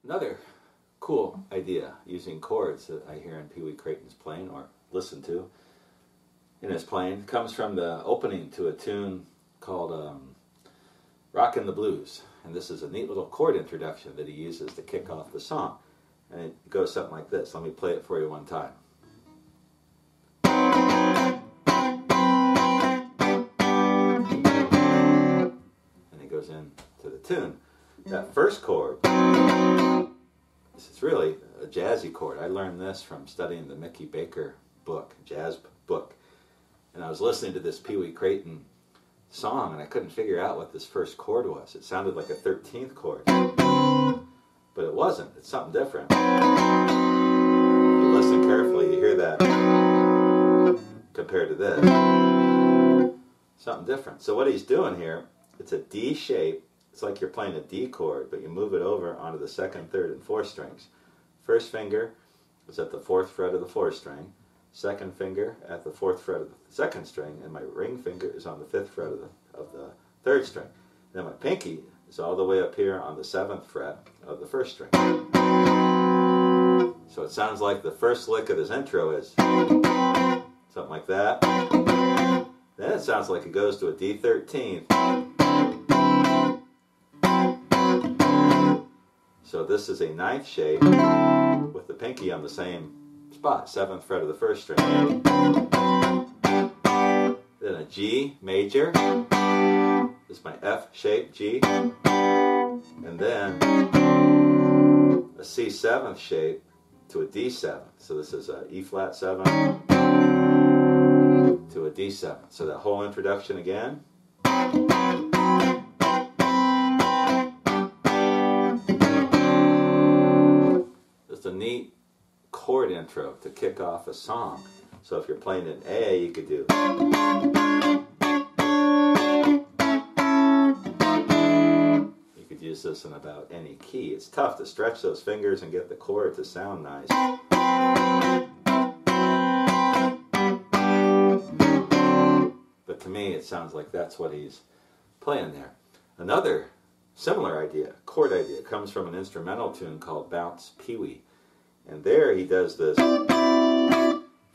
Another cool idea using chords that I hear in Pee Wee Crayton's playing, or listen to in his playing, comes from the opening to a tune called Rockin' the Blues. And this is a neat little chord introduction that he uses to kick off the song. And it goes something like this. Let me play it for you one time. And it goes into the tune. That first chord, this is really a jazzy chord. I learned this from studying the Mickey Baker book, jazz book. And I was listening to this Pee Wee Crayton song, and I couldn't figure out what this first chord was. It sounded like a 13th chord. But it wasn't. It's something different. If you listen carefully, you hear that compared to this. Something different. So what he's doing here, it's a D shape. It's like you're playing a D chord, but you move it over onto the second, third, and fourth strings. First finger is at the fourth fret of the fourth string. Second finger at the fourth fret of the second string, and my ring finger is on the fifth fret of the third string. Then my pinky is all the way up here on the seventh fret of the first string. So it sounds like the first lick of his intro is something like that. Then it sounds like it goes to a D13th. So this is a ninth shape with the pinky on the same spot, seventh fret of the first string. Then a G major. This is my F shape G. And then a C seventh shape to a D7. So this is a E flat 7 to a D7. So that whole introduction again. Just a neat chord intro to kick off a song. So if you're playing an A, you could do. You could use this in about any key. It's tough to stretch those fingers and get the chord to sound nice. But to me, it sounds like that's what he's playing there. Another similar idea, chord idea, comes from an instrumental tune called Bounce Pee Wee. And there he does this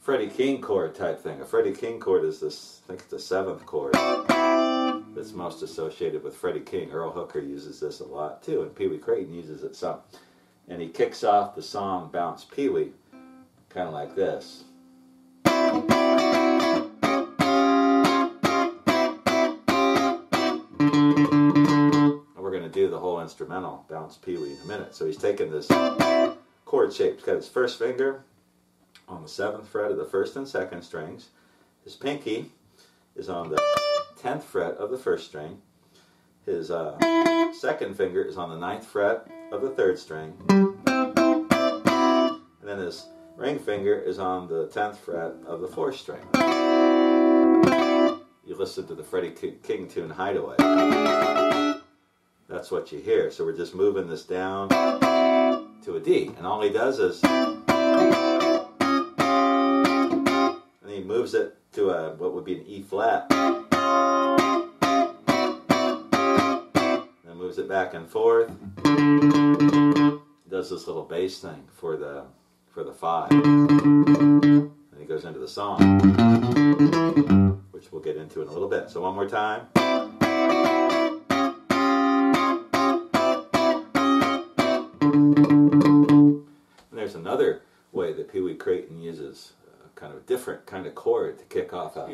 Freddie King chord type thing. A Freddie King chord is this, I think it's the seventh chord that's most associated with Freddie King. Earl Hooker uses this a lot too, and Pee Wee Crayton uses it some. And he kicks off the song Bounce Pee Wee kind of like this. We're going to do the whole instrumental Bounce Pee Wee in a minute. So he's taking this chord shape. He's got his first finger on the seventh fret of the first and second strings. His pinky is on the 10th fret of the first string. His second finger is on the 9th fret of the third string. And then his ring finger is on the 10th fret of the fourth string. You listen to the Freddie King tune Hideaway. That's what you hear. So we're just moving this down to a D. And all he does is, and he moves it to a, what would be an E flat. Then moves it back and forth. Does this little bass thing for the 5. And he goes into the song, which we'll get into in a little bit. So one more time. There's another way that Pee Wee Crayton uses kind of a different kind of chord to kick off a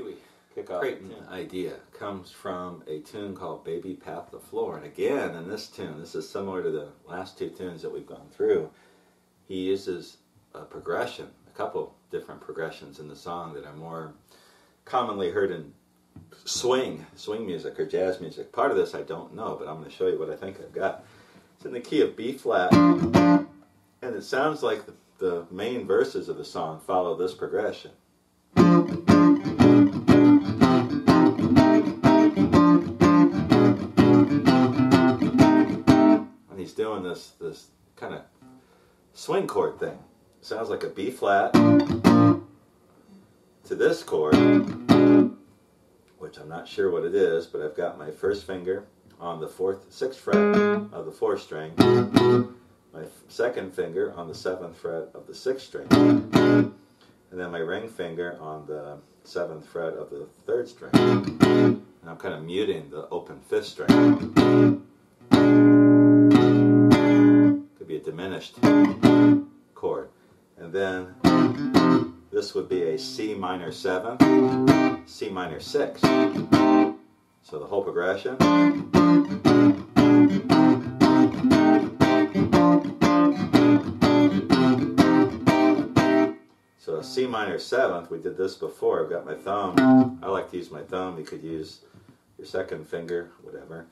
Crayton idea. Comes from a tune called Baby Pat the Floor. And again, in this tune, this is similar to the last two tunes that we've gone through, he uses a progression, a couple different progressions in the song that are more commonly heard in swing music or jazz music. Part of this I don't know, but I'm going to show you what I think I've got. It's in the key of B flat. And it sounds like the main verses of the song follow this progression. And he's doing this kind of swing chord thing. It sounds like a B flat to this chord, which I'm not sure what it is, but I've got my first finger on the 6th fret of the 4th string. my second finger on the 7th fret of the 6th string, and then my ring finger on the 7th fret of the 3rd string. And I'm kind of muting the open 5th string. Could be a diminished chord. And then this would be a C minor 7th, C minor 6. So the whole progression. So a C minor 7th, we did this before. I've got my thumb. I like to use my thumb. You could use your second finger, whatever,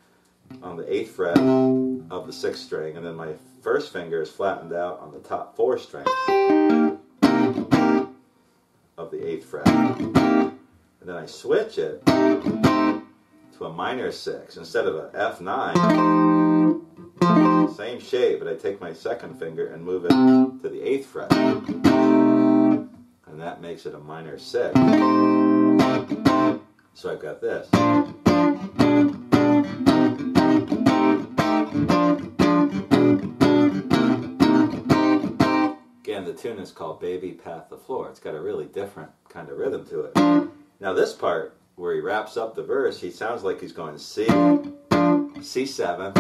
on the 8th fret of the 6th string, and then my first finger is flattened out on the top 4 strings of the 8th fret. And then I switch it to a minor 6 instead of a F9. Same shape, but I take my second finger and move it to the 8th fret. And that makes it a minor 6. So I've got this. Again, the tune is called Baby Pat the Floor. It's got a really different kind of rhythm to it. Now this part, where he wraps up the verse, he sounds like he's going C, C7,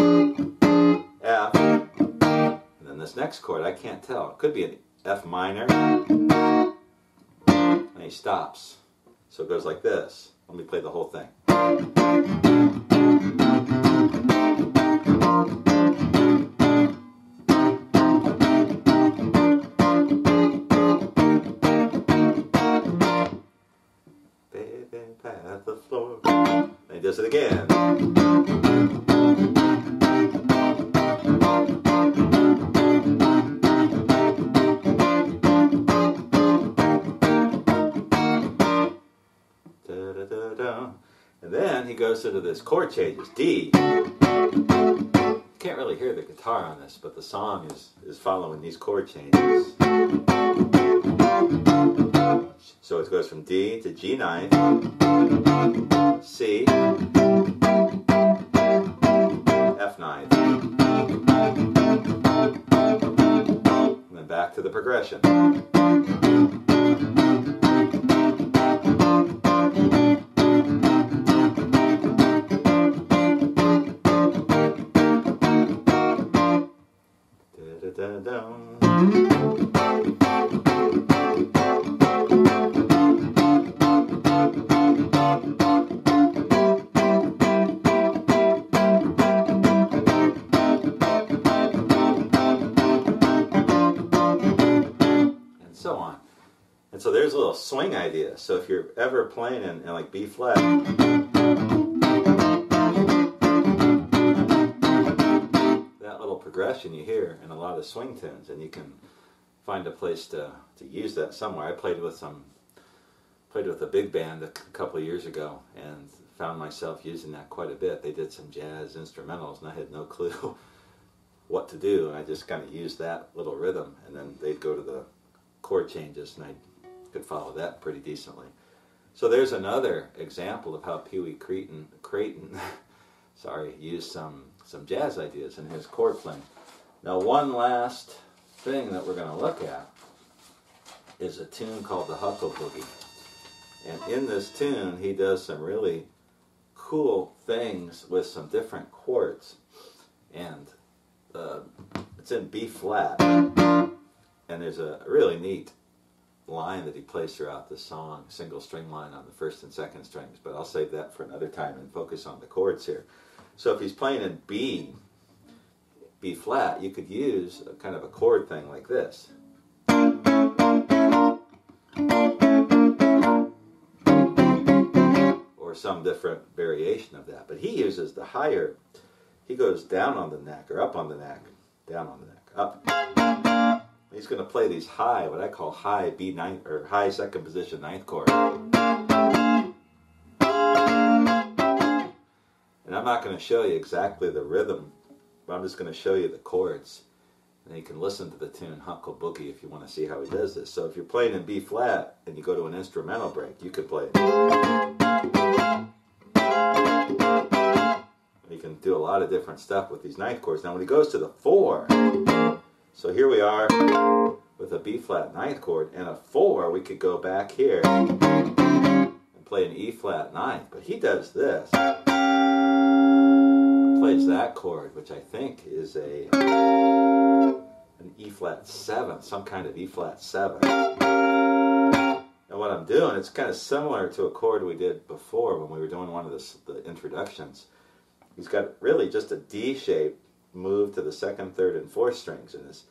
F, and then this next chord, I can't tell. It could be an F minor, and he stops. So it goes like this. Let me play the whole thing. Pat the floor. And he does it again. Da, da, da, da. And then he goes into this chord changes. D. You can't really hear the guitar on this, but the song is following these chord changes. So it goes from D to G9, C, F9, and then back to the progression. So on. And so there's a little swing idea. So if you're ever playing in like B flat, that little progression you hear in a lot of swing tunes, and you can find a place to use that somewhere. I played with a big band a couple of years ago and found myself using that quite a bit. They did some jazz instrumentals and I had no clue what to do, and I just kind of used that little rhythm, and then they'd go to the chord changes, and I could follow that pretty decently. So there's another example of how Pee Wee Crayton used some jazz ideas in his chord playing. Now one last thing that we're going to look at is a tune called the Huckle Boogie. And in this tune he does some really cool things with some different chords. And it's in B flat. And there's a really neat line that he plays throughout the song, single string line on the first and second strings, but I'll save that for another time and focus on the chords here. So if he's playing in B flat, you could use a kind of a chord thing like this. Or some different variation of that. But he uses the higher, he goes down on the neck, or up on the neck, down on the neck, up. He's going to play these high, what I call high B9 or high second position 9th chord. And I'm not going to show you exactly the rhythm, but I'm just going to show you the chords. And you can listen to the tune Huckle Boogie if you want to see how he does this. So if you're playing in B flat and you go to an instrumental break, you could play it. You can do a lot of different stuff with these 9th chords. Now when he goes to the 4, So here we are with a B flat ninth chord and a 4. We could go back here and play an E flat ninth, but he does this. Plays that chord, which I think is an E flat 7, some kind of E flat 7. And what I'm doing, it's kind of similar to a chord we did before when we were doing one of the introductions. He's got really just a D shape move to the 2nd, 3rd, and 4th strings, and his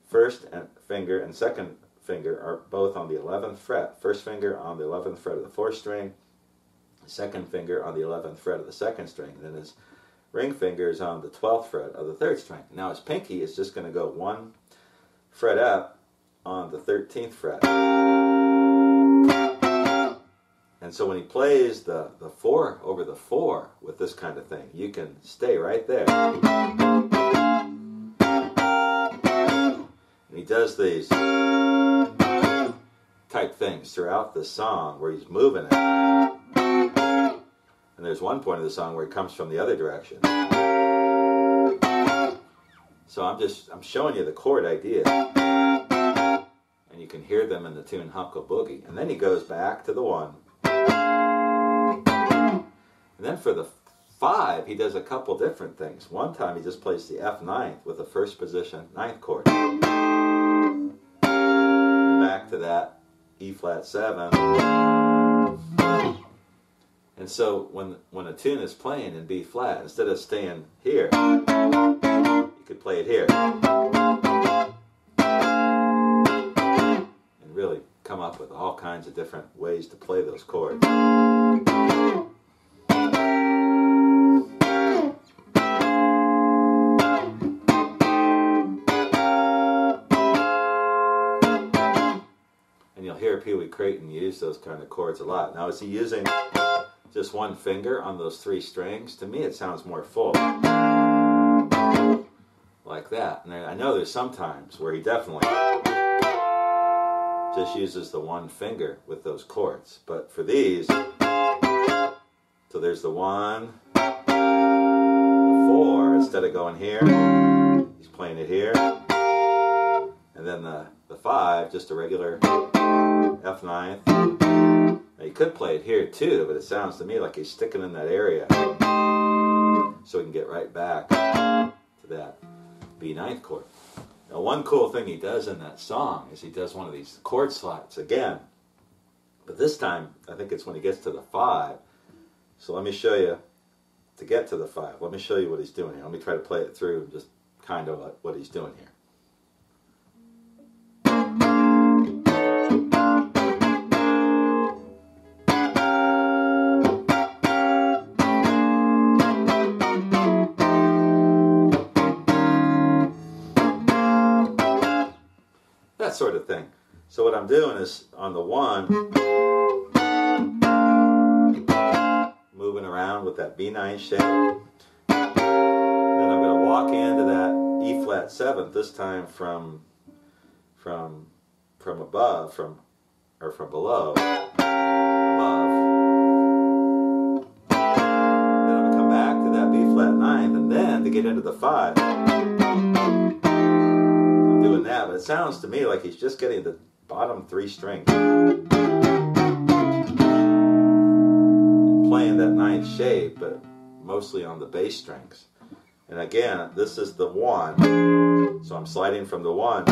first finger and second finger are both on the 11th fret. First finger on the 11th fret of the 4th string, second finger on the 11th fret of the 2nd string, and then his ring finger is on the 12th fret of the 3rd string. Now his pinky is just going to go 1 fret up on the 13th fret. And so when he plays the 4 over the 4 with this kind of thing, you can stay right there. And he does these type things throughout the song where he's moving it. And there's one point of the song where he comes from the other direction. So I'm showing you the chord idea. And you can hear them in the tune Huckle Boogie. And then he goes back to the 1. And then for the 5, he does a couple different things. One time he just plays the F ninth with a first position ninth chord. And back to that E flat 7. And so when a tune is playing in B flat, instead of staying here, you could play it here. And really come up with all kinds of different ways to play those chords. And you'll hear Pee Wee Crayton use those kind of chords a lot. Now, is he using just one finger on those 3 strings? To me, it sounds more full. Like that. And I know there's some times where he definitely just uses the 1 finger with those chords. But for these, so there's the 1, the 4, instead of going here, he's playing it here. And then the 5, just a regular F ninth. Now you could play it here too, but it sounds to me like he's sticking in that area. So we can get right back to that B ninth chord. Now one cool thing he does in that song is he does one of these chord slides again. But this time, I think it's when he gets to the 5. So let me show you, to get to the 5, let me show you what he's doing here. Let me try to play it through and just kind of what he's doing here. That sort of thing. So what I'm doing is on the 1, moving around with that B9 shape. Then I'm going to walk into that E flat 7, this time from above, from below, above. Then I'm going to come back to that B flat 9, and then to get into the 5. Doing that, but it sounds to me like he's just getting the bottom 3 strings and playing that 9th shape, but mostly on the bass strings. And again, this is the 1, so I'm sliding from the 1,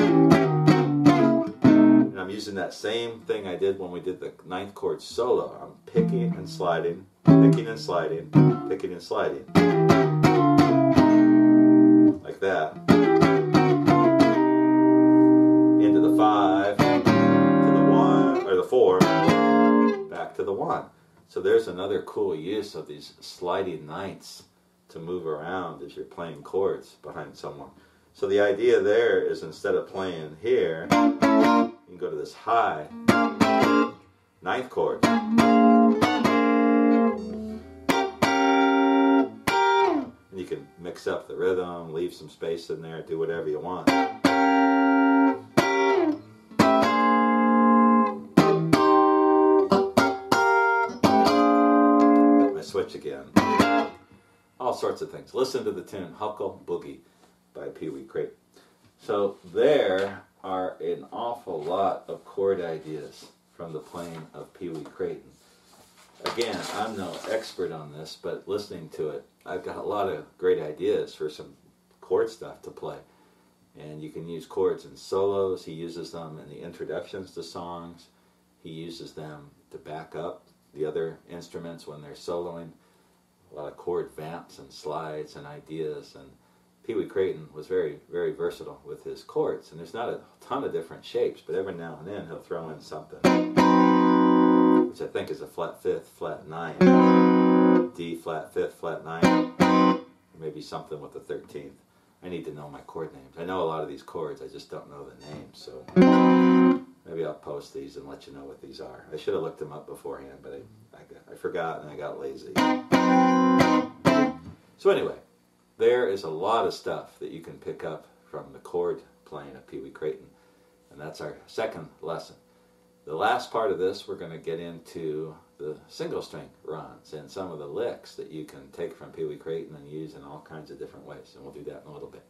and I'm using that same thing I did when we did the 9th chord solo. I'm picking and sliding, picking and sliding, picking and sliding, like that. Into the 5, to the 1, or the 4, back to the 1. So there's another cool use of these sliding ninths to move around as you're playing chords behind someone. So the idea there is instead of playing here, you can go to this high 9th chord. And you can mix up the rhythm, leave some space in there, do whatever you want. Switch again. All sorts of things. Listen to the tune Huckle Boogie by Pee Wee Crayton. So there are an awful lot of chord ideas from the playing of Pee Wee Crayton. Again, I'm no expert on this, but listening to it, I've got a lot of great ideas for some chord stuff to play. And you can use chords in solos. He uses them in the introductions to songs. He uses them to back up the other instruments when they're soloing. A lot of chord vamps and slides and ideas. And Pee Wee Crayton was very, very versatile with his chords. And there's not a ton of different shapes, but every now and then he'll throw in something, which I think is a flat fifth, flat 9, D flat fifth, flat 9, or maybe something with the 13th. I need to know my chord names. I know a lot of these chords, I just don't know the names, so maybe I'll post these and let you know what these are. I should have looked them up beforehand, but I forgot and I got lazy. So anyway, there is a lot of stuff that you can pick up from the chord playing of Pee Wee Crayton, and that's our second lesson. The last part of this, we're going to get into the single string runs and some of the licks that you can take from Pee Wee Crayton and use in all kinds of different ways, and we'll do that in a little bit.